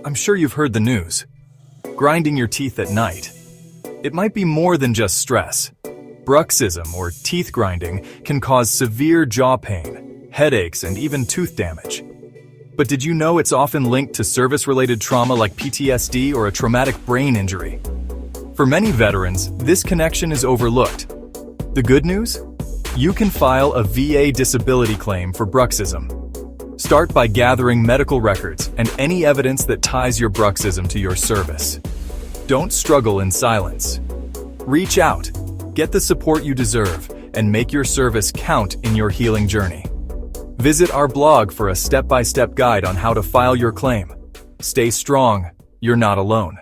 I'm sure you've heard the news. Grinding your teeth at night. It might be more than just stress. Bruxism, or teeth grinding, can cause severe jaw pain, headaches, and even tooth damage. But did you know it's often linked to service-related trauma like PTSD or a traumatic brain injury? For many veterans, this connection is overlooked. The good news? You can file a VA disability claim for bruxism. Start by gathering medical records and any evidence that ties your bruxism to your service. Don't struggle in silence. Reach out, get the support you deserve, and make your service count in your healing journey. Visit our blog for a step-by-step guide on how to file your claim. Stay strong, you're not alone.